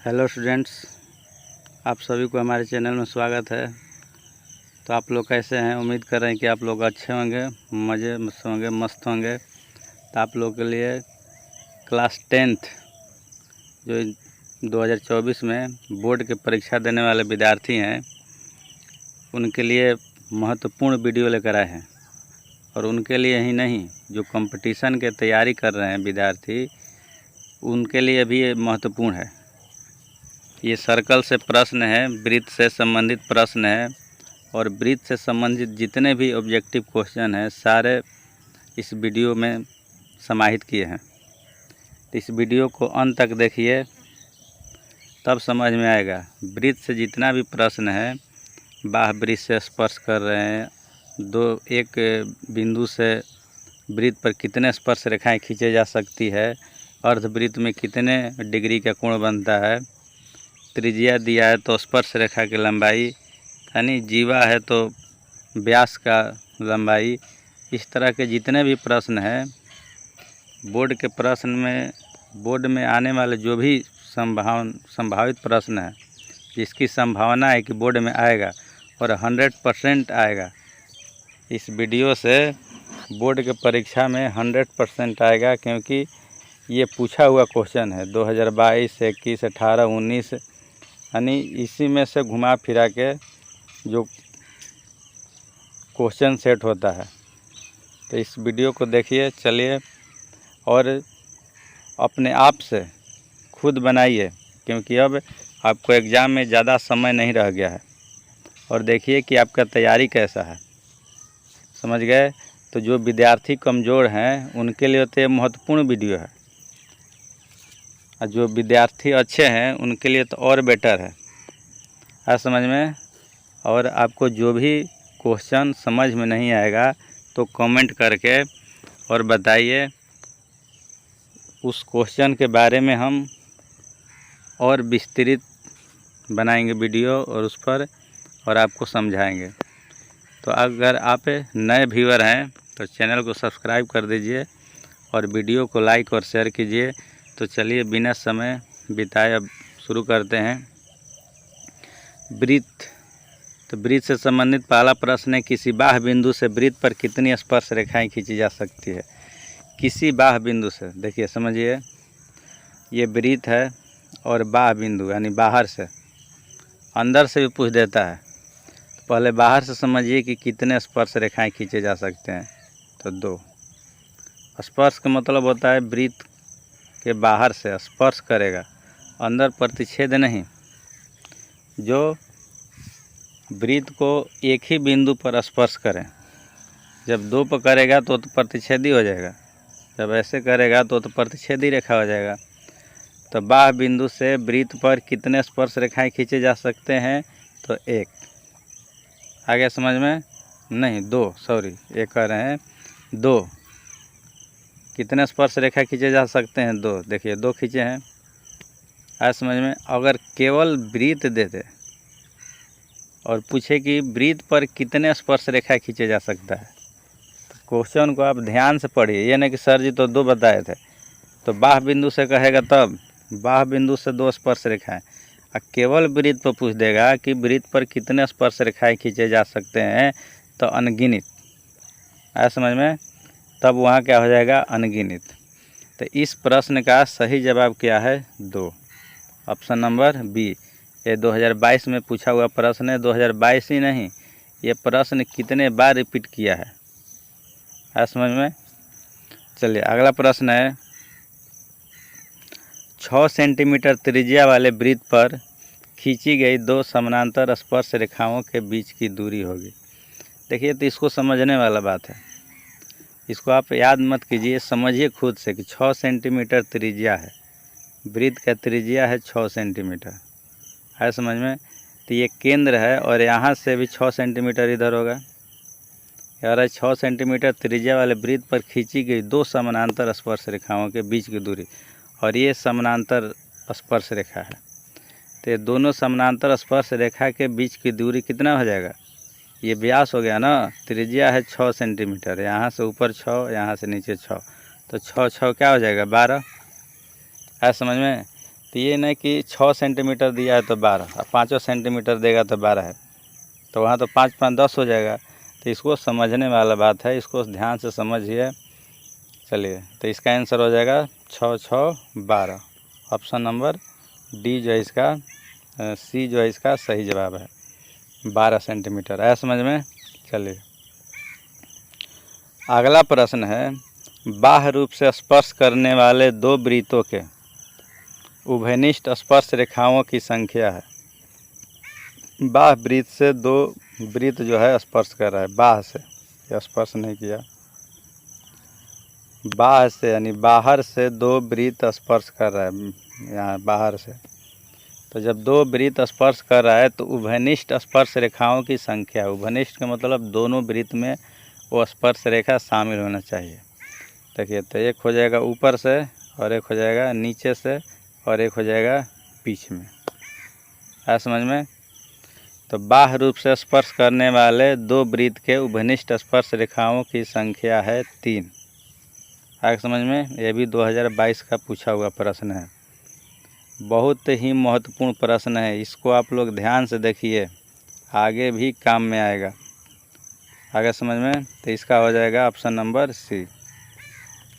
Hello students, आप सभी को हमारे चैनल में स्वागत है। तो आप लोग कैसे हैं? उम्मीद कर रहे हैं कि आप लोग अच्छे होंगे, मज़े से होंगे, मस्त होंगे। तो आप लोग के लिए क्लास 10th जो 2024 में बोर्ड की परीक्षा देने वाले विद्यार्थी हैं, उनके लिए महत्वपूर्ण वीडियो लेकर आए हैं। और उनके लिए ही नहीं, जो कंपटीशन के तैयारी कर रहे हैं विद्यार्थी, उनके लिए भी ये महत्वपूर्ण है। ये सर्कल से प्रश्न है, वृत्त से संबंधित प्रश्न है, और वृत्त से संबंधित जितने भी ऑब्जेक्टिव क्वेश्चन हैं सारे इस वीडियो में समाहित किए हैं। तो इस वीडियो को अंत तक देखिए, तब समझ में आएगा। वृत्त से जितना भी प्रश्न है, बाह्य वृत्त से स्पर्श कर रहे हैं, एक बिंदु से वृत्त पर कितने स्पर्श रेखाएं खींचे जा सकती है, अर्धवृत्त में कितने डिग्री का कोण बनता है, त्रिज्या दिया है तो स्पर्श रेखा की लंबाई, यानी जीवा है तो व्यास का लंबाई, इस तरह के जितने भी प्रश्न हैं बोर्ड के प्रश्न में, बोर्ड में आने वाले जो भी संभावित प्रश्न है, जिसकी संभावना है कि बोर्ड में आएगा और 100% आएगा, इस वीडियो से बोर्ड के परीक्षा में 100% आएगा। क्योंकि ये पूछा हुआ क्वेश्चन है 2022, 21, 18, 19, यानी इसी में से घुमा फिरा के जो क्वेश्चन सेट होता है। तो इस वीडियो को देखिए, चलिए, और अपने आप से खुद बनाइए, क्योंकि अब आपको एग्ज़ाम में ज़्यादा समय नहीं रह गया है। और देखिए कि आपका तैयारी कैसा है, समझ गए? तो जो विद्यार्थी कमज़ोर हैं उनके लिए तो ये महत्वपूर्ण वीडियो है, और जो विद्यार्थी अच्छे हैं उनके लिए तो और बेटर है। समझ में? और आपको जो भी क्वेश्चन समझ में नहीं आएगा तो कमेंट करके और बताइए, उस क्वेश्चन के बारे में हम और विस्तृत बनाएंगे वीडियो और उस पर और आपको समझाएंगे। तो अगर आप नए व्यूअर हैं तो चैनल को सब्सक्राइब कर दीजिए और वीडियो को लाइक और शेयर कीजिए। तो चलिए बिना समय बिताए अब शुरू करते हैं। वृत्त, तो वृत्त से संबंधित पहला प्रश्न है, किसी बाह्य बिंदु से वृत्त पर कितनी स्पर्श रेखाएं खींची जा सकती है? किसी बाह्य बिंदु से, देखिए समझिए, ये वृत्त है और बाह्य बिंदु यानी बाहर से, अंदर से भी पूछ देता है। तो पहले बाहर से समझिए कि कितने स्पर्श रेखाएं खींचे जा सकते हैं। तो 2 स्पर्श का मतलब होता है वृत्त के बाहर से स्पर्श करेगा, अंदर प्रतिच्छेद नहीं। जो वृत्त को एक ही बिंदु पर स्पर्श करें, जब 2 पर करेगा तो प्रतिच्छेदी हो जाएगा, जब ऐसे करेगा तो प्रतिच्छेदी रेखा हो जाएगा। तो बाह्य बिंदु से वृत्त पर कितने स्पर्श रेखाएं खींचे जा सकते हैं? तो 1। आगे समझ में? नहीं, 2, सॉरी, 1 कह रहे हैं, 2। कितने स्पर्श रेखा खींचे जा सकते हैं? 2। देखिए 2 खींचे हैं। आज समझ में? अगर केवल वृत्त देते और पूछे कि वृत्त पर कितने स्पर्श रेखा खींचे जा सकता है, तो क्वेश्चन को आप ध्यान से पढ़िए। ये नहीं कि सर जी तो 2 बताए थे, तो बाह्य बिंदु से कहेगा तब बाह्य बिंदु से 2 स्पर्श रेखाएं, और केवल वृत्त पर पूछ देगा कि वृत्त पर कितने स्पर्श रेखाएं खींचे जा सकते हैं, तो अनगिनत। आया समझ में? तब वहाँ क्या हो जाएगा? अनगिनत। तो इस प्रश्न का सही जवाब क्या है? 2, ऑप्शन नंबर बी। ये 2022 में पूछा हुआ प्रश्न है। 2022 ही नहीं, ये प्रश्न कितने बार रिपीट किया है। आया समझ में? चलिए अगला प्रश्न है, 6 सेंटीमीटर त्रिज्या वाले वृत्त पर खींची गई 2 समानांतर स्पर्श रेखाओं के बीच की दूरी होगी। देखिए, तो इसको समझने वाला बात है, इसको आप याद मत कीजिए, समझिए खुद से कि 6 सेंटीमीटर त्रिज्या है, वृत्त का त्रिज्या है 6 सेंटीमीटर। है समझ में? तो ये केंद्र है और यहाँ से भी 6 सेंटीमीटर इधर होगा। यार 6 सेंटीमीटर त्रिज्या वाले वृत्त पर खींची गई 2 समानांतर स्पर्श रेखाओं के बीच की दूरी, और ये समानांतर स्पर्श रेखा है। तो ये दोनों समानांतर स्पर्श रेखा के बीच की दूरी कितना हो जाएगा? ये व्यास हो गया ना, त्रिज्या है 6 सेंटीमीटर, यहाँ से ऊपर 6, यहाँ से नीचे 6, तो 6 6 क्या हो जाएगा? 12। है समझ में? तो ये नहीं कि 6 सेंटीमीटर दिया है तो 12, अब 5 सेंटीमीटर देगा तो 12 है, तो वहाँ तो 5 5 10 हो जाएगा। तो इसको समझने वाला बात है, इसको ध्यान से समझिए। चलिए, तो इसका आंसर हो जाएगा 6 6 12। ऑप्शन नंबर डी जो है इसका, सी जो है इसका सही जवाब है, 12 सेंटीमीटर। आया समझ में। चलिए, अगला प्रश्न है, बाह्य रूप से स्पर्श करने वाले दो वृत्तों के उभयनिष्ठ स्पर्श रेखाओं की संख्या है। बाह्य वृत्त से दो वृत्त जो है स्पर्श कर रहा है, बाह्य से, या स्पर्श नहीं किया, बाह्य से यानी बाहर से दो वृत्त स्पर्श कर रहा है, यहाँ बाहर से। तो जब दो वृत्त स्पर्श कर रहा है तो उभयनिष्ठ स्पर्श रेखाओं की संख्या, उभयनिष्ठ का मतलब दोनों वृत्त में वो स्पर्श रेखा शामिल होना चाहिए। देखिए, तो एक हो जाएगा ऊपर से, और एक हो जाएगा नीचे से, और एक हो जाएगा बीच में। है समझ में। तो बाह्य रूप से स्पर्श करने वाले दो वृत्त के उभयनिष्ठ स्पर्श रेखाओं की संख्या है 3। आगे समझ में। यह भी 2022 का पूछा हुआ प्रश्न है, बहुत ही महत्वपूर्ण प्रश्न है। इसको आप लोग ध्यान से देखिए, आगे भी काम में आएगा। आगे समझ में। तो इसका हो जाएगा ऑप्शन नंबर सी।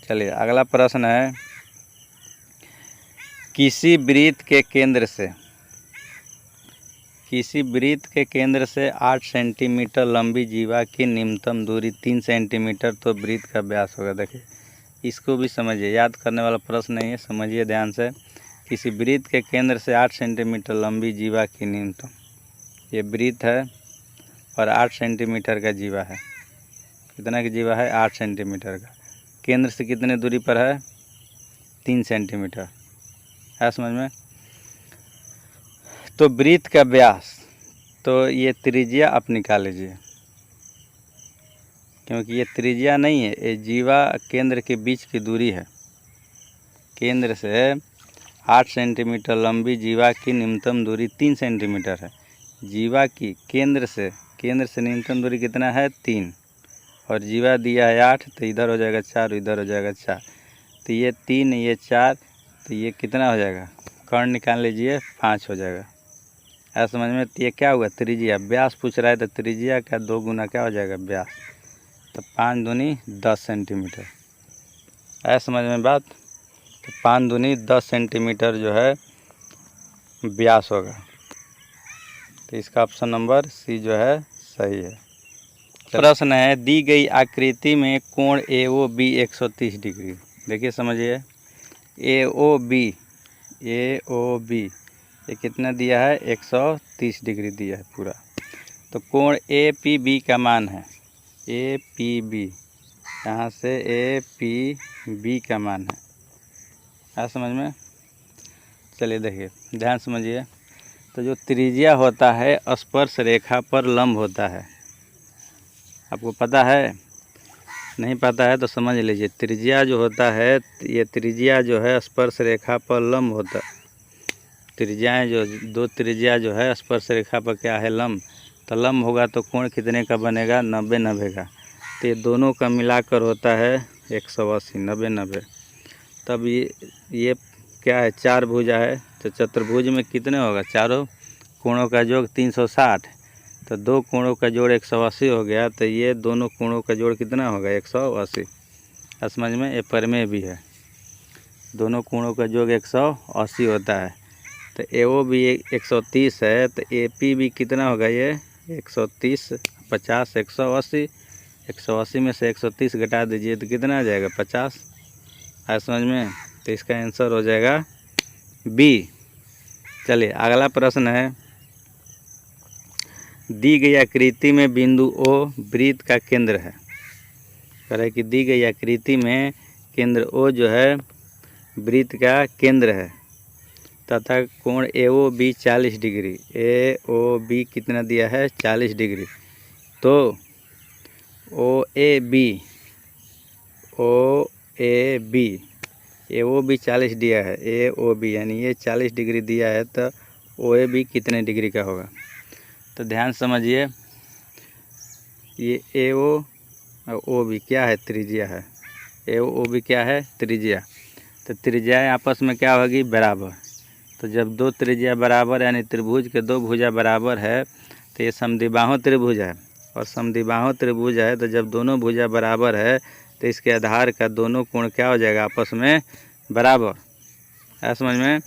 चलिए, अगला प्रश्न है, किसी वृत्त के केंद्र से 8 सेंटीमीटर लंबी जीवा की न्यूनतम दूरी 3 सेंटीमीटर तो वृत्त का व्यास होगा। देखिए, इसको भी समझिए, याद करने वाला प्रश्न नहीं है, समझिए ध्यान से। किसी वृत्त के केंद्र से 8 सेंटीमीटर लंबी जीवा की न्यूनतम, ये वृत्त है और 8 सेंटीमीटर का जीवा है। कितना की जीवा है? 8 सेंटीमीटर का। केंद्र से कितने दूरी पर है? 3 सेंटीमीटर। है समझ में। तो वृत्त का व्यास, तो ये त्रिज्या आप निकाल लीजिए, क्योंकि ये त्रिज्या नहीं है, ये जीवा केंद्र के बीच की दूरी है। केंद्र से 8 सेंटीमीटर लंबी जीवा की न्यूनतम दूरी 3 सेंटीमीटर है। जीवा की केंद्र से न्यूनतम दूरी कितना है? 3, और जीवा दिया है 8, तो इधर हो जाएगा 4, इधर हो जाएगा 4, तो ये 3, ये 4, तो ये कितना हो जाएगा? कर्ण निकाल लीजिए, 5 हो जाएगा। ऐसा समझ में। तो ये क्या हुआ? त्रिज्या। व्यास पूछ रहा है तो त्रिज्या का 2 गुना क्या हो जाएगा? व्यास। तो 5 दूनी 10 सेंटीमीटर। ऐसा समझ में बात। तो 5 दूनी 10 सेंटीमीटर जो है व्यास होगा। तो इसका ऑप्शन नंबर सी जो है सही है। प्रश्न है, दी गई आकृति में कोण AOB 130 डिग्री। देखिए समझिए, AOB ये कितना दिया है? 130 डिग्री दिया है पूरा। तो कोण APB का मान है, APB, यहाँ से APB का मान है समझ में। चलिए देखिए, ध्यान समझिए। तो जो त्रिज्या होता है स्पर्श रेखा पर लंब होता है। आपको पता है? नहीं पता है तो समझ लीजिए। त्रिज्या जो होता है, ये त्रिज्या जो है स्पर्श रेखा पर लंब होता है। त्रिज्याएँ जो दो त्रिज्या जो है स्पर्श रेखा पर क्या है? लंब। तो लंब होगा तो कोण कितने का बनेगा? 90 90 का। तो ये दोनों का मिलाकर होता है 180, 90 90। तब ये क्या है? 4 भुजा है, तो चतुर्भुज में कितने होगा? चारों कोणों का जोड़ 360, तो दो कोणों का जोड़ 180 हो गया। तो ये दोनों कोणों का जोड़ कितना होगा? 180। समझ में। ये प्रमेय भी है, दोनों कोणों का जोड़ 180 होता है। तो AOB 130 है, तो APB कितना होगा? ये 130, 50, 180, 180 में से 130 घटा दीजिए तो कितना आ जाएगा? 50। है समझ में। तो इसका आंसर हो जाएगा B। चलिए, अगला प्रश्न है, दी गई आकृति में बिंदु O वृत्त का केंद्र है। कह रहा है कि दी गई आकृति में केंद्र O जो है वृत्त का केंद्र है, तथा कोण AOB 40 डिग्री। AOB कितना दिया है? 40 डिग्री। तो AOB 40 दिया है, AOB यानी ये 40 डिग्री दिया है, तो OAB कितने डिग्री का होगा? तो ध्यान समझिए, ये AO और OB क्या है? त्रिज्या है। AOB क्या है? त्रिज्या। तो त्रिज्याएँ आपस में क्या होगी? बराबर। तो जब दो त्रिज्या बराबर यानी त्रिभुज के दो भुजा बराबर है तो ये समद्विबाहु त्रिभुज है। और समद्विबाहु त्रिभुज है तो जब दोनों भुजा बराबर है तो इसके आधार का दोनों कोण क्या हो जाएगा, आपस में बराबर। है समझ में,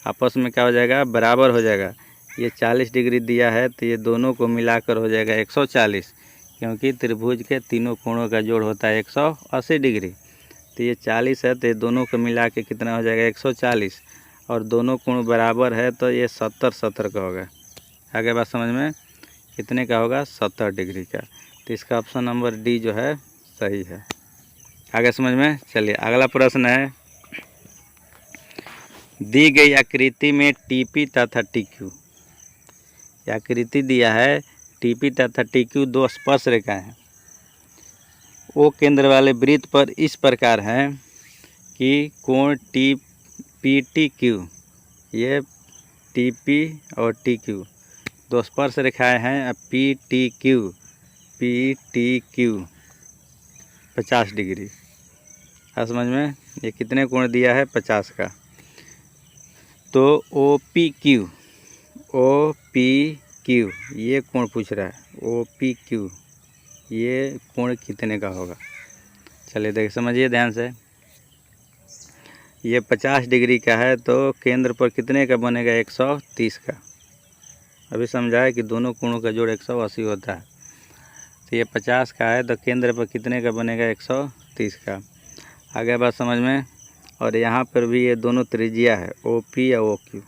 आपस में क्या हो जाएगा, बराबर हो जाएगा। ये 40 डिग्री दिया है तो ये दोनों को मिलाकर हो जाएगा 140, क्योंकि त्रिभुज के तीनों कोणों का जोड़ होता है 180 डिग्री। तो ये 40 है तो ये दोनों को मिला के कितना हो जाएगा 140, और दोनों कोण बराबर है तो ये 70 का होगा। आगे बात समझ में, कितने का होगा, 70 डिग्री का। तो इसका ऑप्शन नंबर डी जो है सही है। आगे समझ में। चलिए अगला प्रश्न है, दी गई आकृति में टीपी तथा टीक्यू, आकृति दिया है टीपी तथा टीक्यू दो स्पर्श रेखाएं हैं। ओ केंद्र वाले वृत्त पर इस प्रकार हैं कि कोण टी पी टी क्यू, ये टी पी और टी क्यू दो स्पर्श रेखाएं हैं। P T Q 50 degree. है समझ में, ये कितने कोण दिया है, 50 का। तो ओ पी क्यू ये कोण पूछ रहा है, ओ पी क्यू ये कोण कितने का होगा। चलिए देख समझिए ध्यान से, ये 50 डिग्री का है तो केंद्र पर कितने का बनेगा, 130 का। अभी समझाया कि दोनों कोणों का जोड़ 180 होता है। तो ये 50 का है तो केंद्र पर कितने का बनेगा, 130 का। आगे बात समझ में। और यहाँ पर भी ये दोनों त्रिज्या है, ओ पी या ओ क्यू।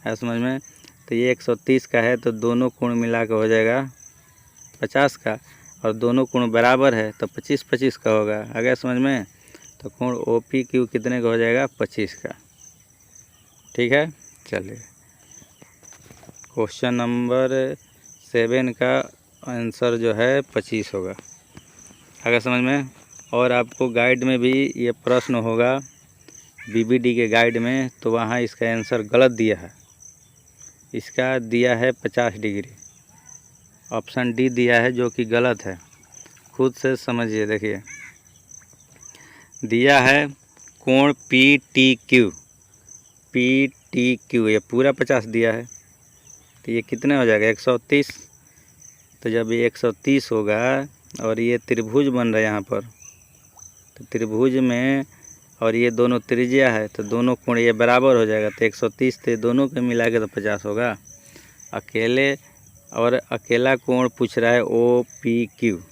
है समझ में। तो ये 130 का है तो दोनों कोण मिला के हो जाएगा 50 का, और दोनों कोण बराबर है तो 25-25 का होगा। आगे समझ में। तो कोण ओ पी क्यू कितने का हो जाएगा, 25 का। ठीक है। चलिए क्वेश्चन नंबर 7 का आंसर जो है 25 होगा। आगे समझ में। और आपको गाइड में भी ये प्रश्न होगा, बीबीडी के गाइड में, तो वहाँ इसका आंसर गलत दिया है। इसका दिया है 50 डिग्री, ऑप्शन डी दिया है जो कि गलत है। खुद से समझिए, देखिए दिया है कोण पी टी क्यू ये पूरा 50 दिया है तो ये कितने हो जाएगा, 130। तो जब ये 130 होगा और ये त्रिभुज बन रहा है यहाँ पर, तो त्रिभुज में और ये दोनों त्रिज्या है तो दोनों कोण ये बराबर हो जाएगा। तो 130 थे, दोनों के मिला के तो 50 होगा। अकेला कोण पूछ रहा है ओ पी क्यू,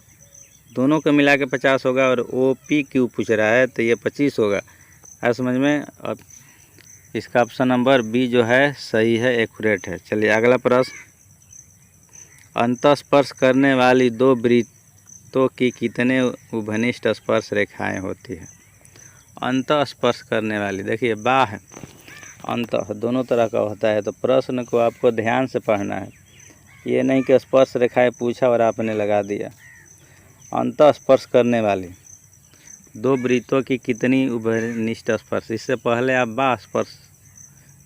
दोनों को मिला के 50 होगा, और ओ पी क्यू पूछ रहा है तो ये 25 होगा। है समझ में। अब इसका ऑप्शन नंबर बी जो है सही है, एक्यूरेट है। चलिए अगला प्रश्न, अंतःस्पर्श करने वाली दो वृत्तों की कितने उभनिष्ठ स्पर्श रेखाएं होती है। अंतःस्पर्श करने वाली, देखिए बाह्य अंतः दोनों तरह का होता है। तो प्रश्न को आपको ध्यान से पढ़ना है, ये नहीं कि स्पर्श रेखाएं पूछा और आपने लगा दिया। अंतःस्पर्श करने वाली दो वृत्तों की कितनी उभनिष्ठ स्पर्श, इससे पहले आप बाह्य स्पर्श,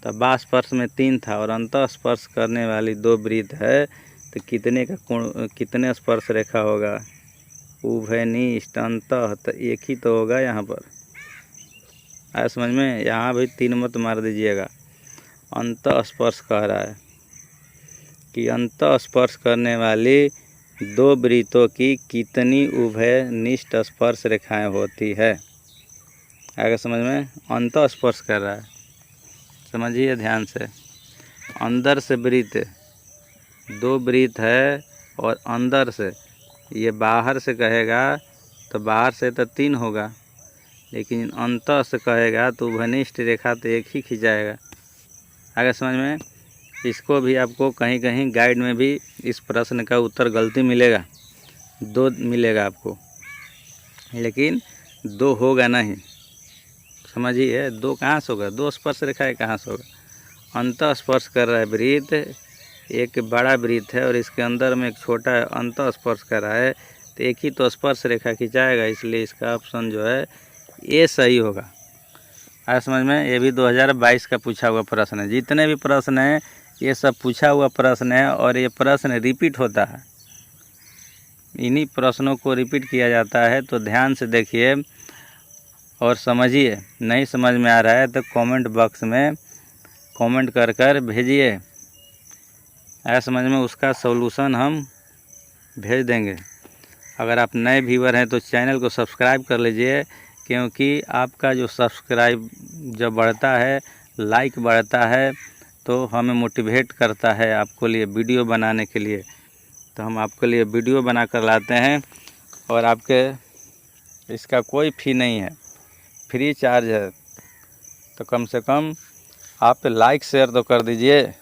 तो बाह्य स्पर्श में 3 था, और अंतःस्पर्श करने वाली दो वृत्त है तो कितने का कोण, कितने स्पर्श रेखा होगा, उभयनिष्ठ अंतः, तो एक ही तो होगा यहाँ पर। आया समझ में। यहाँ भी 3 मत मार दीजिएगा। अंतःस्पर्श कह रहा है कि अंतःस्पर्श करने वाली दो वृत्तों की कितनी उभयनिष्ठ स्पर्श रेखाएं होती है। आगे समझ में। अंतःस्पर्श कर रहा है, समझिए ध्यान से। अंदर से वृत्त, दो वृत्त है, और अंदर से, ये बाहर से कहेगा तो बाहर से तो 3 होगा, लेकिन अंतः से कहेगा तो उभयनिष्ठ रेखा तो एक ही खिंचाएगा। आगे समझ में। इसको भी आपको कहीं कहीं गाइड में भी इस प्रश्न का उत्तर गलती मिलेगा, 2 मिलेगा आपको, लेकिन 2 होगा नहीं। समझिए 2 कहाँ से होगा, 2 स्पर्श रेखाएं कहाँ से होगा। अंतः स्पर्श कर रहा है वृत्त, एक बड़ा वृत्त है और इसके अंदर में एक छोटा अंतः स्पर्श कर रहा है, तो एक ही तो स्पर्श रेखा खिंचाएगा। इसलिए इसका ऑप्शन जो है ये सही होगा। आया समझ में। ये भी 2022 का पूछा हुआ प्रश्न है। जितने भी प्रश्न हैं ये सब पूछा हुआ प्रश्न है, और ये प्रश्न रिपीट होता है, इन्हीं प्रश्नों को रिपीट किया जाता है। तो ध्यान से देखिए और समझिए। नहीं समझ में आ रहा है तो कमेंट बॉक्स में कमेंट कर कर भेजिए। ऐसा समझ में, उसका सॉल्यूशन हम भेज देंगे। अगर आप नए व्यूअर हैं तो चैनल को सब्सक्राइब कर लीजिए, क्योंकि आपका जो सब्सक्राइब जब बढ़ता है, लाइक बढ़ता है, तो हमें मोटिवेट करता है आपको लिए वीडियो बनाने के लिए। तो हम आपके लिए वीडियो बना कर लाते हैं, और आपके इसका कोई फ़ी नहीं है, फ्री चार्ज है। तो कम से कम आप लाइक शेयर तो कर दीजिए।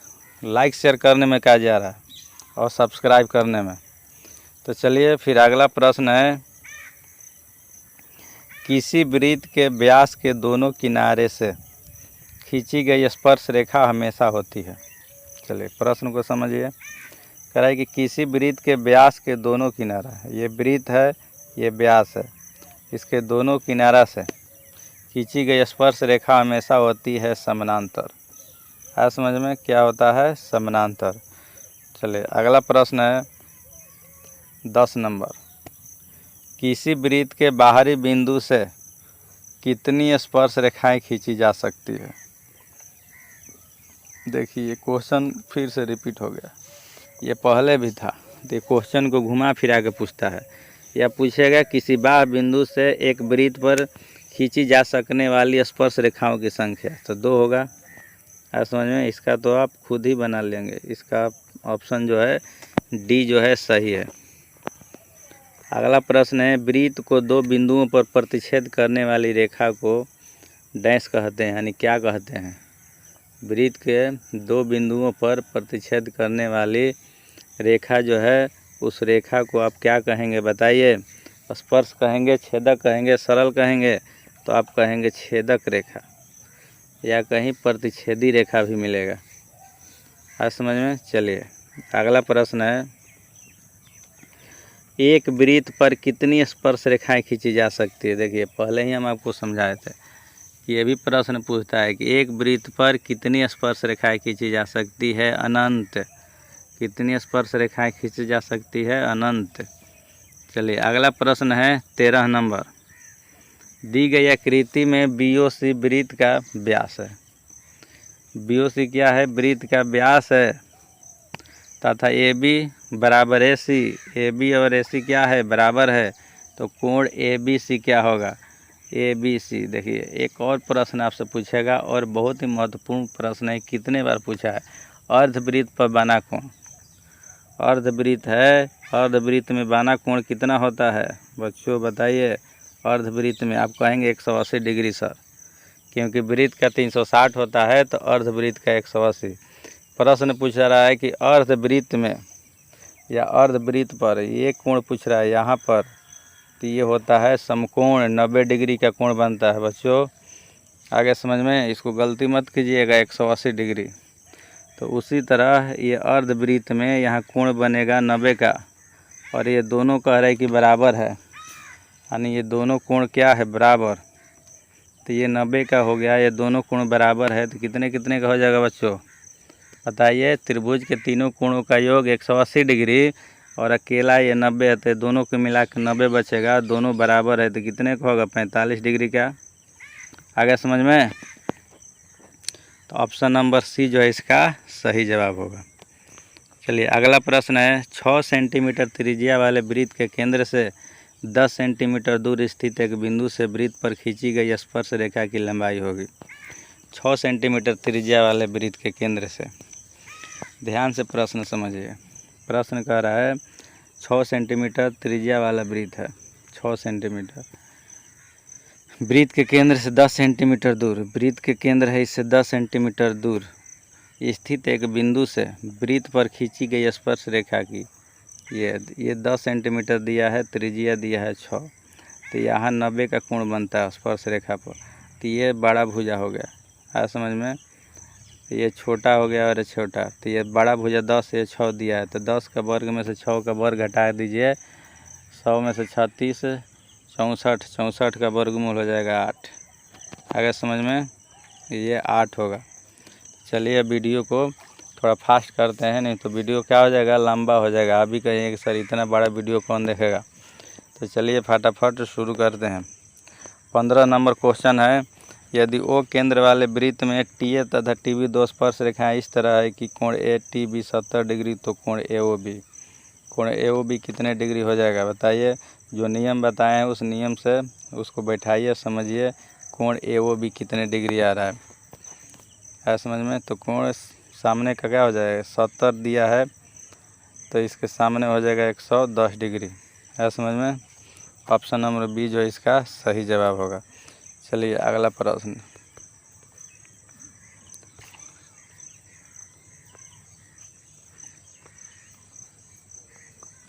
लाइक शेयर करने में क्या जा रहा है, और सब्सक्राइब करने में। तो चलिए फिर अगला प्रश्न है, किसी वृत्त के व्यास के दोनों किनारे से खींची गई स्पर्श रेखा हमेशा होती है। चलिए प्रश्न को समझिए। कह रहा है कि किसी वृत्त के व्यास के दोनों किनारा, ये वृत्त है, ये व्यास है, इसके दोनों किनारा से खींची गई स्पर्श रेखा हमेशा होती है समानांतर। है समझ में, क्या होता है? समानांतर। चलिए अगला प्रश्न है 10 नंबर, किसी वृत्त के बाहरी बिंदु से कितनी स्पर्श रेखाएं खींची जा सकती है? देखिए क्वेश्चन फिर से रिपीट हो गया, ये पहले भी था। तो क्वेश्चन को घुमा फिरा के पूछता है। यह पूछेगा किसी बाह्य बिंदु से एक वृत्त पर खींची जा सकने वाली स्पर्श रेखाओं की संख्या, तो 2 होगा। आप समझ में, इसका तो आप खुद ही बना लेंगे। इसका ऑप्शन जो है डी जो है सही है। अगला प्रश्न है, वृत्त को 2 बिंदुओं पर प्रतिच्छेद करने वाली रेखा को डैश कहते हैं, यानी क्या कहते हैं? वृत्त के 2 बिंदुओं पर प्रतिच्छेद करने वाली रेखा जो है, उस रेखा को आप क्या कहेंगे बताइए? स्पर्श कहेंगे, छेदक कहेंगे, सरल कहेंगे? तो आप कहेंगे छेदक रेखा, या कहीं प्रतिच्छेदी रेखा भी मिलेगा। आज समझ में। चलिए अगला प्रश्न है, एक वृत्त पर कितनी स्पर्श रेखाएं खींची जा सकती है? देखिए पहले ही हम आपको समझाए थे कि ये भी प्रश्न पूछता है कि एक वृत्त पर कितनी स्पर्श रेखाएं खींची जा सकती है? अनंत। कितनी स्पर्श रेखाएं खींची जा सकती है? अनंत। चलिए अगला प्रश्न है 13 नंबर, दी गई आकृति में BOC वृत्त का व्यास है। BOC क्या है? वृत्त का व्यास है, तथा AB बराबर AC। AB और AC क्या है? बराबर है। तो कोण ABC क्या होगा? ABC। देखिए एक और प्रश्न आपसे पूछेगा, और बहुत ही महत्वपूर्ण प्रश्न है, कितने बार पूछा है। अर्धवृत्त पर बना कोण, अर्धवृत्त है, अर्धवृत्त में बना कोण कितना होता है? बच्चों बताइए। अर्धवृत्त में आप कहेंगे 180 डिग्री सर, क्योंकि वृत्त का 360 होता है, तो अर्धवृत्त का 180। प्रश्न पूछ रहा है कि अर्धवृत्त में या अर्धवृत्त पर ये कोण पूछ रहा है यहाँ पर, तो ये होता है समकोण, 90 डिग्री का कोण बनता है। बच्चों आगे समझ में, इसको गलती मत कीजिएगा, 180 डिग्री। तो उसी तरह ये अर्धवृत्त में यहाँ कोण बनेगा 90 का, और ये दोनों कह रहे हैं कि बराबर है, यानी ये दोनों कोण क्या है? बराबर। तो ये 90 का हो गया, ये दोनों कोण बराबर है, तो कितने कितने का हो जाएगा बच्चों? बताइए। त्रिभुज के तीनों कोणों का योग 180 डिग्री, और अकेला ये 90 है, तो दोनों को मिला के 90 बचेगा। दोनों बराबर है, तो कितने का होगा? 45 डिग्री का। आगे समझ में। तो ऑप्शन नंबर सी जो है इसका सही जवाब होगा। चलिए अगला प्रश्न है, 6 सेंटीमीटर त्रिज्या वाले वृत्त के केंद्र से 10 सेंटीमीटर दूर स्थित एक बिंदु से वृत्त पर खींची गई स्पर्श रेखा की लंबाई होगी। 6 सेंटीमीटर त्रिज्या वाले वृत्त के केंद्र से, ध्यान से प्रश्न समझिए। प्रश्न कह रहा है 6 सेंटीमीटर त्रिज्या वाला वृत्त है, 6 सेंटीमीटर, वृत्त के केंद्र से 10 सेंटीमीटर दूर, वृत्त के केंद्र है इससे 10 सेंटीमीटर दूर स्थित एक बिंदु से वृत्त पर खींची गई स्पर्श रेखा की ये 10 सेंटीमीटर दिया है, त्रिज्या दिया है 6, तो यहाँ 90 का कोण बनता है स्पर्श रेखा पर। तो ये बड़ा भुजा हो गया, है समझ में। ये छोटा हो गया और ये छोटा, तो ये बड़ा भुजा 10, ये 6 दिया है, तो 10 का वर्ग में से 6 का वर्ग घटा दीजिए। 100 में से 36, 64, 64 का वर्गमूल हो जाएगा 8। आगे समझ में, ये 8 होगा। चलिए वीडियो को थोड़ा फास्ट करते हैं, नहीं तो वीडियो क्या हो जाएगा? लंबा हो जाएगा। आप भी कहिए कि सर इतना बड़ा वीडियो कौन देखेगा। तो चलिए फटाफट शुरू करते हैं। 15 नंबर क्वेश्चन है, यदि ओ केंद्र वाले वृत्त में TA तथा TB दो स्पर्श रेखाएं इस तरह है कि कोण ATB 70 डिग्री, तो कोण AOB कितने डिग्री हो जाएगा बताइए। जो नियम बताए हैं उस नियम से उसको बैठाइए, समझिए कोण AOB कितने डिग्री आ रहा है समझ में। तो कोण सामने का क्या हो जाएगा, 70 दिया है तो इसके सामने हो जाएगा 110 डिग्री, है समझ में। ऑप्शन नंबर बी जो इसका सही जवाब होगा। चलिए अगला प्रश्न।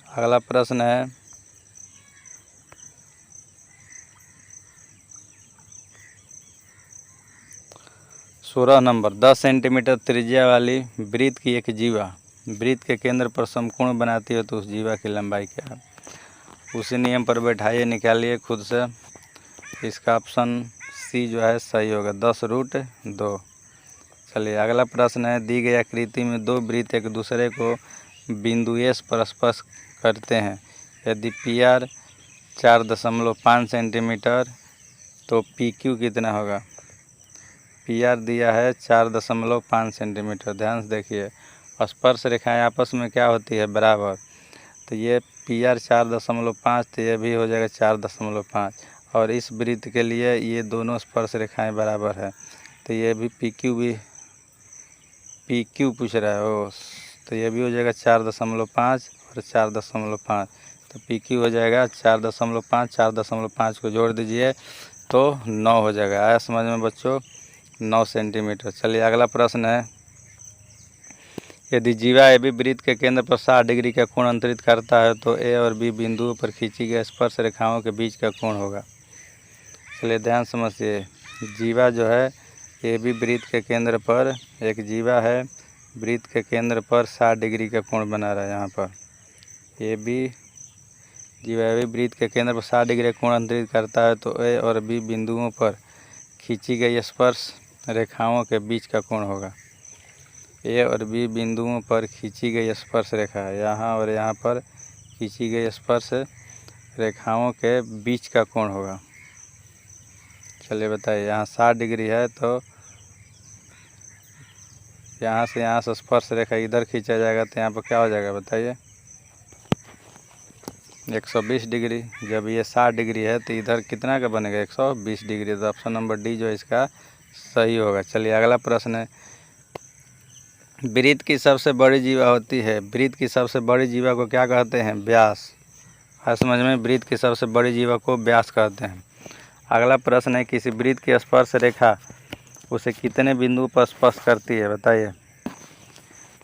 अगला प्रश्न है 16 नंबर। 10 सेंटीमीटर त्रिज्या वाली वृत्त की एक जीवा वृत्त के केंद्र पर समकोण बनाती है, तो उस जीवा की लंबाई क्या है। उसी नियम पर बैठाइए, निकालिए खुद से। इसका ऑप्शन सी जो है सही होगा, 10√2। चलिए अगला प्रश्न है, दी गई आकृति में दो वृत्त एक दूसरे को बिंदु एस पर स्पर्श करते हैं। यदि PR 4.5 सेंटीमीटर तो PQ कितना होगा। PR दिया है 4.5 सेंटीमीटर। ध्यान से देखिए, स्पर्श रेखाएं आपस में क्या होती है, बराबर। तो ये PR 4.5 तो ये भी हो जाएगा 4.5, और इस वृत्त के लिए ये दोनों स्पर्श रेखाएं बराबर है, तो ये भी PQ पूछ रहा है वो, तो ये भी हो जाएगा 4.5 और 4.5, तो PQ हो जाएगा 4.5, 4.5 को जोड़ दीजिए तो 9 हो जाएगा। आया समझ में बच्चों, 9 सेंटीमीटर। चलिए अगला प्रश्न है, यदि जीवा AB वृत्त के केंद्र पर 60 डिग्री का कोण अंतरित करता है, तो A और B बिंदुओं पर खींची गई स्पर्श रेखाओं के बीच का कोण होगा। चलिए ध्यान समझिए, जीवा जो है AB वृत्त के केंद्र पर, एक जीवा है वृत्त के केंद्र पर 60 डिग्री का कोण बना रहा है। यहाँ पर जीवा AB वृत्त के केंद्र पर 60 डिग्री का कोण अंतरित करता है, तो A और B बिंदुओं पर खींची गई स्पर्श रेखाओं के बीच का कोण होगा। A और B बिंदुओं पर खींची गई स्पर्श रेखा, यहाँ और यहाँ पर खींची गई स्पर्श रेखाओं के बीच का कोण होगा। चलिए बताइए, यहाँ 60 डिग्री है तो यहाँ से स्पर्श रेखा इधर खींचा जाएगा, तो यहाँ पर क्या हो जाएगा बताइए, 120 डिग्री। जब ये 60 डिग्री है तो इधर कितना का बनेगा, 120 डिग्री। तो ऑप्शन नंबर डी जो इसका सही होगा। चलिए अगला प्रश्न है, वृत्त की सबसे बड़ी जीवा होती है, वृत्त की सबसे बड़ी जीवा को क्या कहते हैं, व्यास। है समझ में, वृत्त की सबसे बड़ी जीवा को व्यास कहते हैं। अगला प्रश्न है, किसी वृत्त की स्पर्श रेखा उसे कितने बिंदु पर स्पर्श करती है बताइए।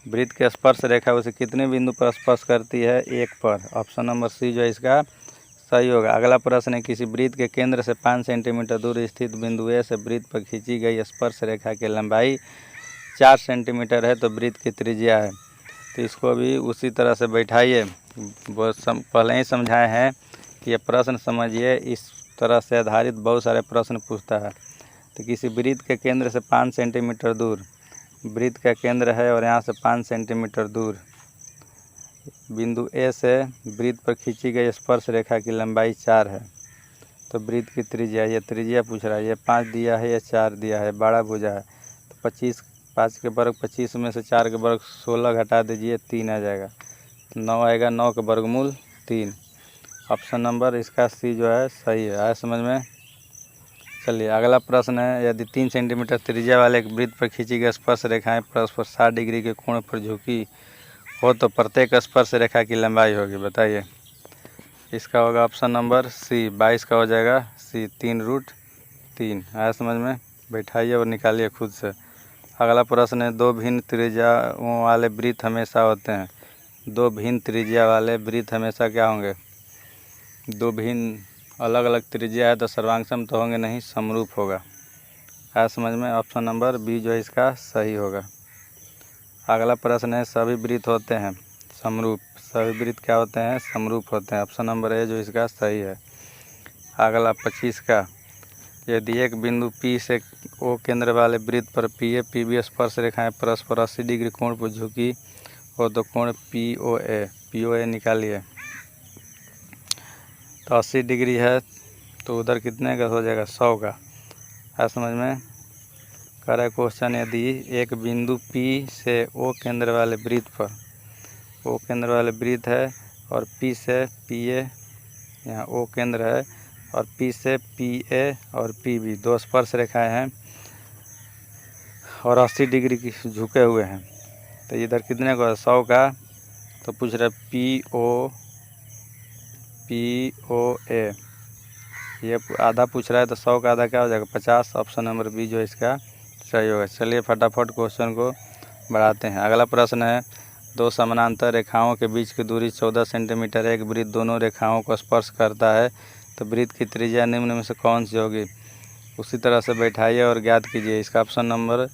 वृत्त की स्पर्श रेखा उसे कितने बिंदु पर स्पर्श करती है, 1 पर। ऑप्शन नंबर सी जो है इसका सही होगा। अगला प्रश्न है, किसी वृत्त के केंद्र से 5 सेंटीमीटर दूर स्थित बिंदु ए से वृत्त पर खींची गई स्पर्श रेखा की लंबाई 4 सेंटीमीटर है, तो वृत्त की त्रिज्या है। तो इसको भी उसी तरह से बैठाइए, पहले ही समझाए हैं कि ये प्रश्न समझिए, इस तरह से आधारित बहुत सारे प्रश्न पूछता है। तो किसी वृत्त के केंद्र से 5 सेंटीमीटर दूर वृत्त का केंद्र है, और यहाँ से 5 सेंटीमीटर दूर बिंदु ए से वृत्त पर खींची गई स्पर्श रेखा की लंबाई 4 है, तो वृत्त की त्रिज्या, ये त्रिज्या पूछ रहा है, ये 5 दिया है, ये 4 दिया है, बड़ा भुजा है, तो 5 के वर्ग 25 में से 4 के वर्ग 16 घटा दीजिए, 3 आ जाएगा, 9 आएगा, 9 के वर्गमूल 3। ऑप्शन नंबर इसका सी जो है सही है। आया समझ में। चलिए अगला प्रश्न है, यदि 3 सेंटीमीटर त्रिज्या वाले एक वृत्त पर खींची गई स्पर्श रेखाएं परस्पर 60 डिग्री के कोण पर झुकी हो, तो प्रत्येक स्पर्श रेखा की लंबाई होगी बताइए। इसका होगा ऑप्शन नंबर सी, 22 का हो जाएगा सी, 3√3। आया समझ में, बैठाइए और निकालिए खुद से। अगला प्रश्न है, दो भिन्न त्रिज्याओं वाले वृत्त हमेशा होते हैं। दो भिन्न त्रिज्या वाले वृत्त हमेशा क्या होंगे, दो भिन्न अलग अलग त्रिज्या है तो सर्वांग तो होंगे नहीं, समरूप होगा। आया समझ में। ऑप्शन नंबर बी जो है इसका सही होगा। अगला प्रश्न है, सभी वृत्त होते हैं समरूप। सभी वृत्त क्या होते हैं, समरूप होते हैं। ऑप्शन नंबर ए जो इसका सही है। अगला 25 का, यदि एक बिंदु P से O केंद्र वाले वृत्त पर PA PB स्पर्श रेखाएं परस्पर 80 डिग्री कोण पर झुकी हो, तो कोण POA निकालिए। तो 80 डिग्री है तो उधर कितने का हो जाएगा, 100 का। है समझ में। कह रहा है क्वेश्चन, यदि एक बिंदु P से O केंद्र वाले वृत्त पर, O केंद्र वाले वृत्त है और P से PA, यहाँ O केंद्र है और P से PA और PB दो स्पर्श रेखाएं हैं और 80 डिग्री की झुके हुए हैं, तो इधर कितने को 100 का, तो पूछ रहा है POA, ये आधा पूछ रहा है, तो 100 का आधा क्या हो जाएगा 50। ऑप्शन नंबर बी जो इसका सही होगा। चलिए फटाफट क्वेश्चन को बढ़ाते हैं। अगला प्रश्न है, दो समानांतर रेखाओं के बीच की दूरी 14 सेंटीमीटर है। एक वृत्त दोनों रेखाओं को स्पर्श करता है, तो वृत्त की त्रिज्या निम्न में से कौन सी होगी। उसी तरह से बैठाइए और ज्ञात कीजिए। इसका ऑप्शन नंबर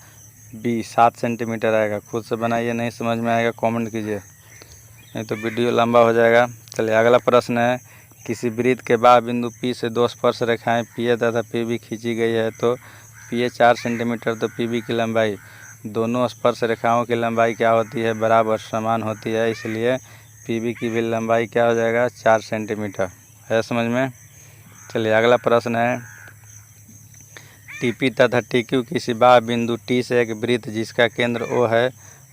बी 7 सेंटीमीटर आएगा। खुद से बनाइए, नहीं समझ में आएगा कमेंट कीजिए, नहीं तो वीडियो लंबा हो जाएगा। चलिए अगला प्रश्न है, किसी वृत्त के बाह्य बिंदु P से दो स्पर्श रेखाएं PA तथा PB खींची गई है, तो PA 4 सेंटीमीटर, तो PB की लंबाई, दोनों स्पर्श रेखाओं की लंबाई क्या होती है, बराबर समान होती है, इसलिए PB की भी लंबाई क्या हो जाएगा 4 सेंटीमीटर है समझ में। चलिए अगला प्रश्न है, TP तथा TQ किसी बाह्य बिंदु T से एक वृत्त जिसका केंद्र O है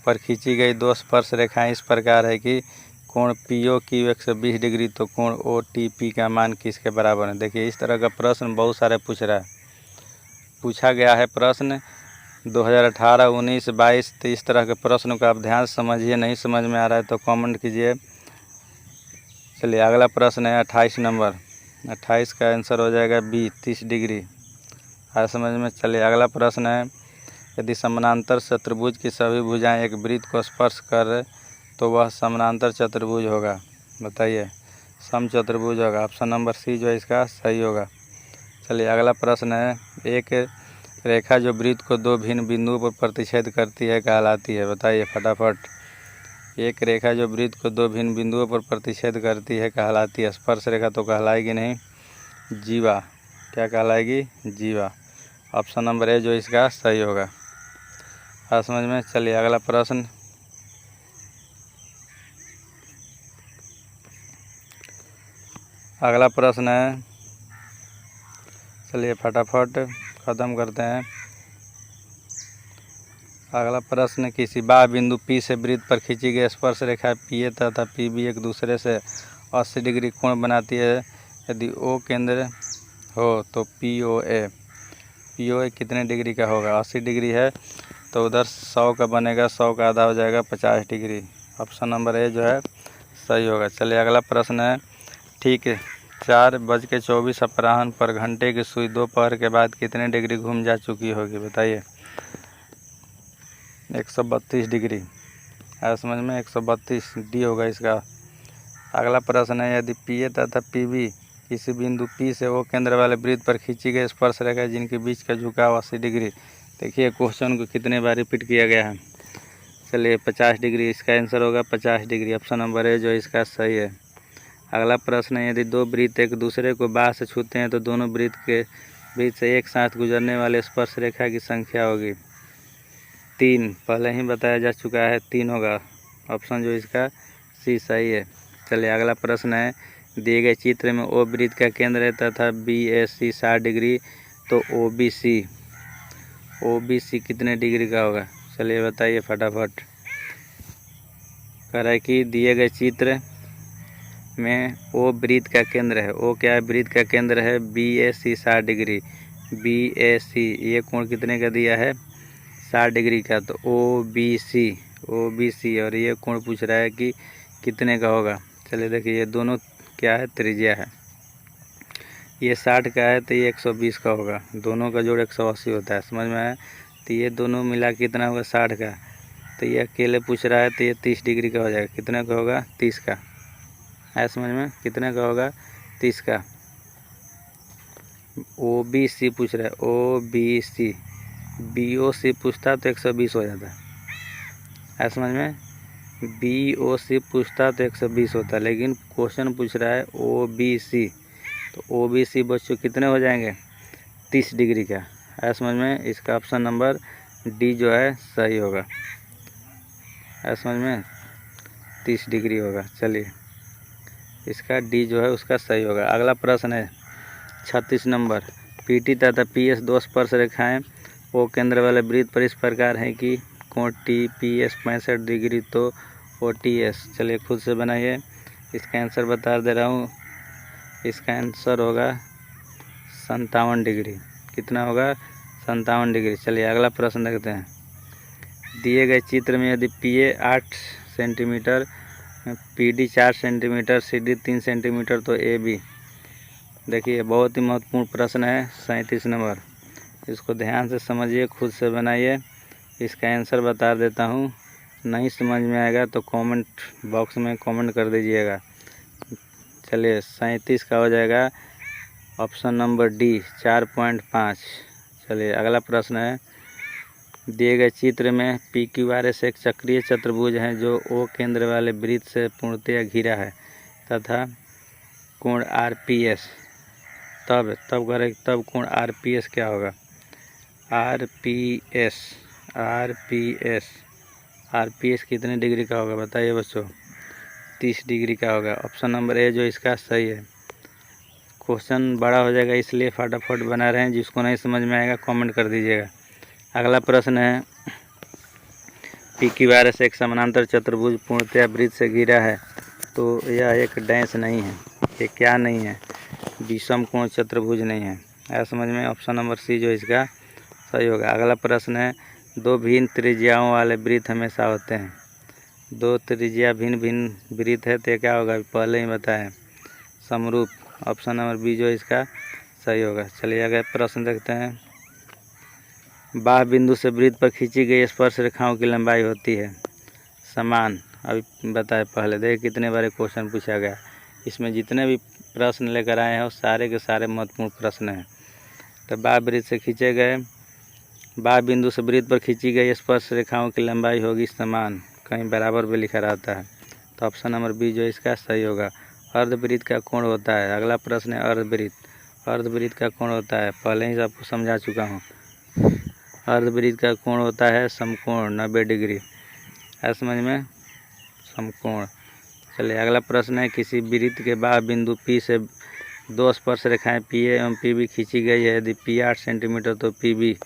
पर खींची गई दो स्पर्श रेखाएं इस प्रकार है कि कोण POQ 120 डिग्री, तो कोण OTP का मान किसके बराबर है। देखिए इस तरह का प्रश्न बहुत सारे पूछा गया है प्रश्न 2018, 19, 22, तो इस तरह के प्रश्न को आप ध्यान से समझिए, नहीं समझ में आ रहा है तो कमेंट कीजिए। चलिए अगला प्रश्न है 28 नंबर, 28 का आंसर हो जाएगा बी 30 डिग्री है समझ में। चलिए अगला प्रश्न है, यदि समानांतर चतुर्भुज की सभी भुजाएं एक वृत्त को स्पर्श कर तो वह समानांतर चतुर्भुज होगा। बताइए, सम चतुर्भुज होगा। ऑप्शन नंबर सी जो है इसका सही होगा। चलिए अगला प्रश्न है, एक रेखा जो वृत्त को दो भिन्न बिंदुओं पर प्रतिच्छेद करती है कहलाती है। बताइए फटाफट, एक रेखा जो वृत्त को दो भिन्न बिंदुओं पर प्रतिच्छेद करती है कहलाती है। स्पर्श रेखा तो कहलाएगी नहीं, जीवा। क्या कहलाएगी, जीवा। ऑप्शन नंबर ए जो इसका सही होगा। समझ में। चलिए अगला प्रश्न, अगला प्रश्न है, चलिए फटाफट ख़त्म करते हैं। अगला प्रश्न, किसी बाह्य बिंदु P से वृत्त पर खींची गई स्पर्श रेखा PA तथा PB एक दूसरे से 80 डिग्री कोण बनाती है। यदि O केंद्र हो तो POA कितने डिग्री का होगा, 80 डिग्री है, तो उधर 100 का बनेगा, 100 का आधा हो जाएगा 50 डिग्री। ऑप्शन नंबर ए जो है सही होगा। चलिए अगला प्रश्न है, ठीक है 4:24 अपराह्न पर घंटे की सुई दोपहर के बाद कितने डिग्री घूम जा चुकी होगी। बताइए, 132 डिग्री है समझ में, 132 डी होगा इसका। अगला प्रश्न है, यदि PA तथा PB किसी बिंदु P से O केंद्र वाले वृत्त पर खींची गई स्पर्श रेखा जिनके बीच का झुकाव 80 डिग्री। देखिए क्वेश्चन को कितने बार रिपीट किया गया है। चलिए 50 डिग्री इसका आंसर होगा, 50 डिग्री। ऑप्शन नंबर ए जो इसका सही है। अगला प्रश्न है, यदि दो वृत्त एक दूसरे को बाह्य से छूते हैं तो दोनों वृत्त के बीच से एक साथ गुजरने वाले स्पर्श रेखा की संख्या होगी 3। पहले ही बताया जा चुका है 3 होगा। ऑप्शन जो इसका सी सही है। चलिए अगला प्रश्न है, दिए गए चित्र में O वृत्त का केंद्र है तथा BAC 60 डिग्री, तो OBC कितने डिग्री का होगा। चलिए बताइए फटाफट। कह रहा है कि दिए गए चित्र में O वृत्त का केंद्र है, O क्या है, वृत्त का केंद्र है, BAC 60 डिग्री, BAC ये कोण कितने का दिया है 60 डिग्री का, तो OBC और ये कोण पूछ रहा है कि कितने का होगा। चलिए देखिए ये दोनों क्या है, त्रिज्या है, ये 60 का है तो ये 120 का होगा, दोनों का जोड़ 180 होता है। समझ में आया। तो ये दोनों मिला कितना होगा 60 का, तो ये अकेले पूछ रहा है तो ये 30 डिग्री का हो जाएगा। कितने का होगा 30 का है समझ में, कितने का होगा 30 का। OBC पूछ रहा है, OBC, BOC पूछता तो 120 हो जाता है समझ में। BOC पूछता तो 120 होता है, लेकिन क्वेश्चन पूछ रहा है OBC, तो OBC बच्चों कितने हो जाएंगे 30 डिग्री का है समझ में। इसका ऑप्शन नंबर डी जो है सही होगा है समझ में, 30 डिग्री होगा। चलिए इसका डी जो है उसका सही होगा। अगला प्रश्न है 36 नंबर, PT तथा PS दो स्पर्श रेखाएं O केंद्र वाले वृत्त पर इस प्रकार हैं कि कोण TPS 65 डिग्री तो OTS। चलिए खुद से बनाइए, इसका आंसर बता दे रहा हूँ। इसका आंसर होगा 57 डिग्री। कितना होगा? 57 डिग्री। चलिए अगला प्रश्न देखते हैं। दिए गए चित्र में यदि PA 8 centimetre, PD 4 centimetre, CD 3 centimetre तो AB। देखिए बहुत ही महत्वपूर्ण प्रश्न है, 37 नंबर। इसको ध्यान से समझिए, खुद से बनाइए। इसका आंसर बता देता हूँ, नहीं समझ में आएगा तो कमेंट बॉक्स में कमेंट कर दीजिएगा। चलिए 37 का हो जाएगा ऑप्शन नंबर डी, 4.5। चलिए अगला प्रश्न है। दिए गए चित्र में PQRS एक चक्रीय चतुर्भुज है जो O केंद्र वाले वृत्त से पूर्णतया घिरा है तथा कोण RPS। तब कोण RPS क्या होगा? RPS कितने डिग्री का होगा बताइए बच्चों? 30 डिग्री का होगा। ऑप्शन नंबर ए जो इसका सही है। क्वेश्चन बड़ा हो जाएगा इसलिए फटाफट बना रहे हैं, जिसको नहीं समझ में आएगा कमेंट कर दीजिएगा। अगला प्रश्न है। PQRS एक समानांतर चतुर्भुज पूर्णतया वृत्त से घिरा है तो यह एक डैश नहीं है। ये क्या नहीं है? विषम कोण चतुर्भुज नहीं है। आया समझ में? ऑप्शन नंबर सी जो इसका सही होगा। अगला प्रश्न है। दो भिन्न त्रिज्याओं वाले वृत्त हमेशा होते हैं। दो त्रिज्या भिन्न वृत्त है तो क्या होगा? पहले ही बताएं, समरूप। ऑप्शन नंबर बी जो इसका सही होगा। चलिए अगला प्रश्न देखते हैं। बाह्य बिंदु से वृत्त पर खींची गई स्पर्श रेखाओं की लंबाई होती है समान। अभी बताए पहले, देखिए कितने बार क्वेश्चन पूछा गया। इसमें जितने भी प्रश्न लेकर आए हैं वो सारे के सारे महत्वपूर्ण प्रश्न हैं। तो बाह्य वृत्त से खींचे गए, बाह्य बिंदु से वृत्त पर खींची गई स्पर्श रेखाओं की लंबाई होगी समान। कहीं बराबर भी लिखा रहता है। तो ऑप्शन नंबर बी जो इसका सही होगा। अर्धवृत्त का कोण होता है। अगला प्रश्न है अर्धवृत्त का कोण होता है, पहले ही आपको समझा चुका हूँ। अर्धवृत्त का कोण होता है समकोण 90 डिग्री। है समझ में? समकोण। चलिए अगला प्रश्न है। किसी वृत्त के बाह्य बिंदु P से दो स्पर्श रेखाएं PA एवं PB खींची गई है। यदि P 8 सेंटीमीटर तो PB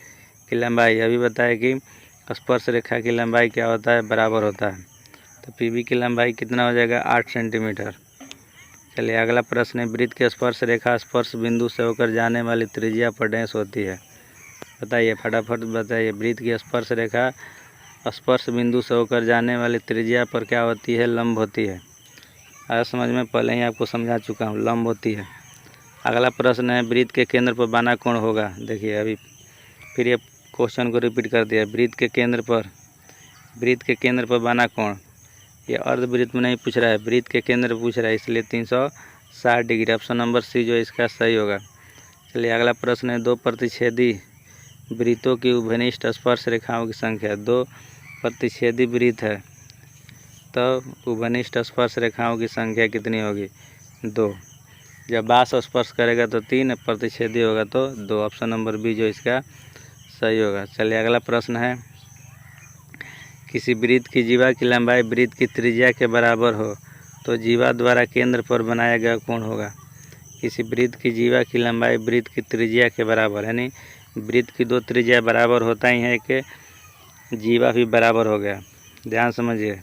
की लंबाई, अभी बताया कि स्पर्श रेखा की लंबाई क्या होता है? बराबर होता है। तो PB की लंबाई कितना हो जाएगा? 8 सेंटीमीटर। चलिए अगला प्रश्न है। वृत्त की स्पर्श रेखा स्पर्श बिंदु से होकर जाने वाली त्रिज्या पर डैश होती है। बताइए, फटाफट बताइए। वृत्त की स्पर्श रेखा स्पर्श बिंदु से होकर जाने वाली त्रिज्या पर क्या होती है? लंब होती है। आया समझ में? पहले ही आपको समझा चुका हूँ, लंब होती है। अगला प्रश्न है। वृत्त के केंद्र पर बाना कोण होगा। देखिए अभी फिर ये क्वेश्चन को रिपीट कर दिया। वृत्त के केंद्र पर बाना कोण, ये अर्धवृत्त में नहीं पूछ रहा है, वृत्त के केंद्र पर पूछ रहा है, इसलिए 360 डिग्री। ऑप्शन नंबर सी जो इसका सही होगा। चलिए अगला प्रश्न है। दो प्रतिच्छेदी वृत्तों की उभयनिष्ठ स्पर्श रेखाओं की संख्या। दो प्रतिच्छेदी वृत्त है तो उभयनिष्ठ स्पर्श रेखाओं की संख्या कितनी होगी? 2। जब बास स्पर्श करेगा तो 3, प्रतिच्छेदी होगा तो 2। ऑप्शन नंबर बी जो इसका सही होगा। चलिए अगला प्रश्न है। किसी वृत्त की जीवा की लंबाई वृत्त की त्रिज्या के बराबर हो तो जीवा द्वारा केंद्र पर बनाया गया कोण होगा। किसी वृत्त की जीवा की लंबाई वृत्त की त्रिज्या के बराबर, यानी वृत्त की दो त्रिज्या बराबर होता ही है कि जीवा भी बराबर हो गया। ध्यान समझिए,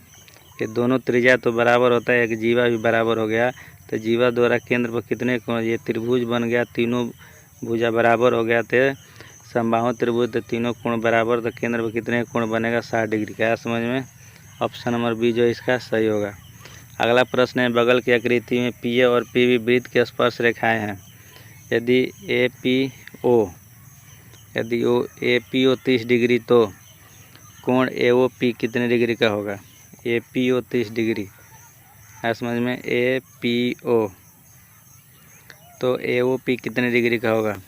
ये दोनों त्रिज्या तो बराबर होता है, एक जीवा भी बराबर हो गया। तो जीवा द्वारा केंद्र पर कितने कोण? ये त्रिभुज बन गया, तीनों भुजा बराबर हो गया। तो समबाहु त्रिभुज, तो तीनों कोण बराबर, तो केंद्र पर कितने कोण बनेगा? 60 डिग्री का। है समझ में? ऑप्शन नंबर बी जो इसका सही होगा। अगला प्रश्न है। बगल की आकृति में PA और PB वृत्त के स्पर्श रेखाएं हैं। यदि APO 30 डिग्री तो कोण AOP कितने डिग्री का होगा? APO 30 degree. है समझ में? APO तो AOP कितने डिग्री का होगा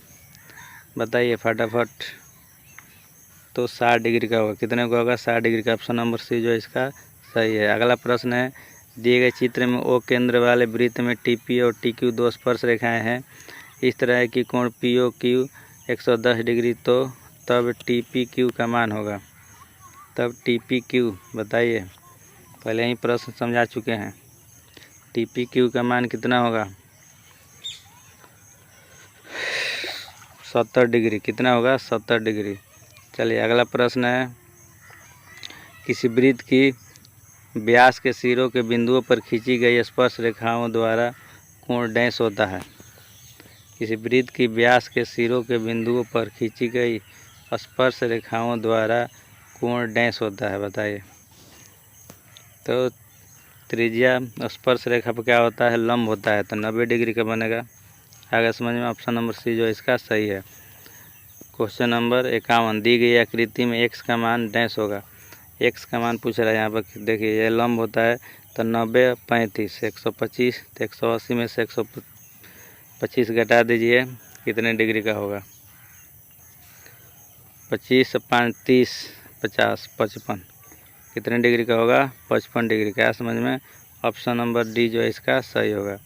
बताइए फटाफट? तो 60 डिग्री का होगा। कितने का होगा? 60 डिग्री का। ऑप्शन नंबर सी जो इसका सही है। अगला प्रश्न है। दिए गए चित्र में O केंद्र वाले वृत्त में TP और TQ दो स्पर्श रेखाएं हैं। इस तरह की कोण POQ 110 डिग्री, तो तब TPQ का मान होगा। तब TPQ बताइए, पहले ही प्रश्न समझा चुके हैं। TPQ का मान कितना होगा? 70 डिग्री। कितना होगा? 70 डिग्री। चलिए अगला प्रश्न है, किसी वृत्त की व्यास के सिरों के बिंदुओं पर खींची गई स्पर्श रेखाओं द्वारा कोण डैश होता है। किसी वृत्त की व्यास के सिरों के बिंदुओं पर खींची गई स्पर्श रेखाओं द्वारा कोण डैश होता है, बताइए। तो त्रिज्या स्पर्श रेखा पर क्या होता है? लंब होता है, तो 90 डिग्री का बनेगा। आगे समझ में, ऑप्शन नंबर सी जो इसका सही है। क्वेश्चन नंबर 51, दी गई आकृति में x का मान डैश होगा। x का मान पूछ रहा है यहाँ पर। देखिए ये लंब होता है, तो 90 35 125, तो 180 में से 125 घटा दीजिए, कितने डिग्री का होगा? 25 5 30 50 55, कितने डिग्री का होगा? 55 डिग्री का। समझ में, ऑप्शन नंबर डी जो है इसका सही होगा।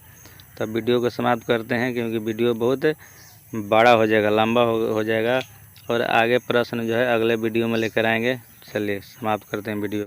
तब वीडियो को समाप्त करते हैं, क्योंकि वीडियो बहुत बड़ा हो जाएगा, लंबा हो जाएगा, और आगे प्रश्न जो है अगले वीडियो में लेकर आएंगे। चलिए समाप्त करते हैं वीडियो।